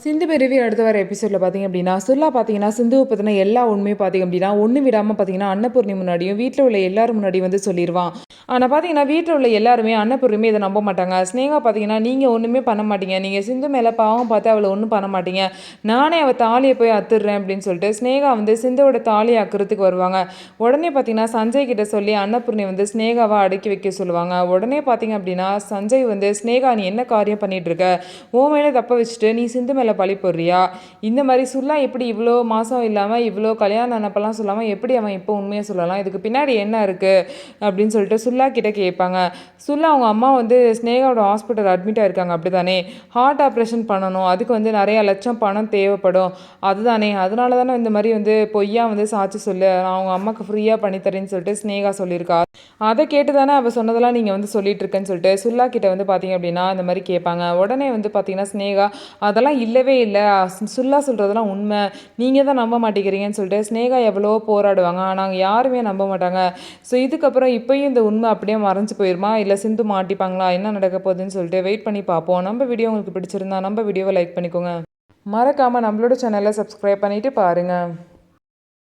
சிந்து பெருவி அடுத்த வர எபிசோடில் பார்த்தீங்க அப்படின்னா சுல்லா பார்த்தீங்கன்னா சிந்துவை பற்றின எல்லா உண்மையும் பார்த்தீங்க அப்படின்னா ஒன்று விடாமல் பார்த்தீங்கன்னா அன்னபூர்ணி முன்னாடியும் வீட்டில் உள்ள எல்லாரும் முன்னாடியும் வந்து சொல்லிடுவான். ஆனால் பார்த்தீங்கன்னா வீட்டில் உள்ள எல்லாருமே அன்னபூர்ணியுமே இதை நம்ப மாட்டாங்க. ஸ்னேகா பார்த்தீங்கன்னா நீங்கள் ஒன்றுமே பண்ண மாட்டீங்க, நீங்கள் சிந்து மேலே பாவம் பார்த்து அவளை ஒன்றும் பண்ண மாட்டீங்க, நானே அவள் தாலியை போய் அத்துடுறேன் அப்படின்னு சொல்லிட்டு ஸ்னேகா வந்து சிந்துவோட தாலியை அக்குறதுக்கு வருவாங்க. உடனே பார்த்தீங்கன்னா சஞ்சய் கிட்ட சொல்லி அன்னபூர்ணி வந்து ஸ்னேகாவை அடக்கி வைக்க சொல்லுவாங்க. உடனே பார்த்தீங்க அப்படின்னா சஞ்சய் வந்து ஸ்னேகா நீ என்ன காரியம் பண்ணிட்டு இருக்க, ஓ மேலே தப்ப வச்சுட்டு நீ சிந்து மேலே பழி போடுறியா, இந்த மாதிரி சுல்லா எப்படி இவ்வளோ மாதம் இல்லாமல் இவ்வளோ கல்யாணம் ஆனப்பெல்லாம் சொல்லாமல் எப்படி அவன் இப்போ உண்மையை சொல்லலாம், இதுக்கு பின்னாடி என்ன இருக்குது அப்படின்னு சொல்லிட்டு சுல்லா கிட்ட கேட்பாங்க. சுல்லா அவங்க அம்மா வந்து ஸ்னேகாவோட ஹாஸ்பிட்டல் அட்மிட் ஆயிருக்காங்க அப்படி தானே, ஹார்ட் ஆப்ரேஷன் பண்ணணும், அதுக்கு வந்து நிறையா லட்சம் பணம் தேவைப்படும், அதுதானே அதனால தானே இந்த மாதிரி வந்து பொய்யா வந்து சாட்சி சொல்லு, நான் அவங்க அம்மாவுக்கு ஃப்ரீயாக பண்ணித்தரேன்னு சொல்லிட்டு ஸ்னேகா சொல்லியிருக்கா, அதை கேட்டு தானே அவள் சொன்னதெல்லாம் நீங்கள் வந்து சொல்லிட்டு இருக்கேன்னு சொல்லிட்டு சுல்லா கிட்ட வந்து பார்த்தீங்க அப்படின்னா இந்த மாதிரி கேட்பாங்க. உடனே வந்து பார்த்தீங்கன்னா ஸ்னேகா அதெல்லாம் இல்லவே இல்லை, சுல்லா சொல்கிறதெல்லாம் உண்மை, நீங்கள் தான் நம்ப மாட்டேங்கிறீங்கன்னு சொல்லிட்டு ஸ்னேகா எவ்வளவோ போராடுவாங்க. ஆனால் யாருமே நம்ப மாட்டாங்க. ஸோ இதுக்கப்புறம் இப்போயும் இந்த உண்மை அப்படியே மறைஞ்சு போயிருமா, இல்லை சிந்து மாட்டிப்பாங்களா, என்ன நடக்க போகுதுன்னு சொல்லிட்டு வெயிட் பண்ணி பார்ப்போம். நம்ம வீடியோ உங்களுக்கு பிடிச்சிருந்தா நம்ம வீடியோவை லைக் பண்ணிக்கோங்க, மறக்காமல் நம்மளோட சேனலை சப்ஸ்கிரைப் பண்ணிவிட்டு பாருங்கள்.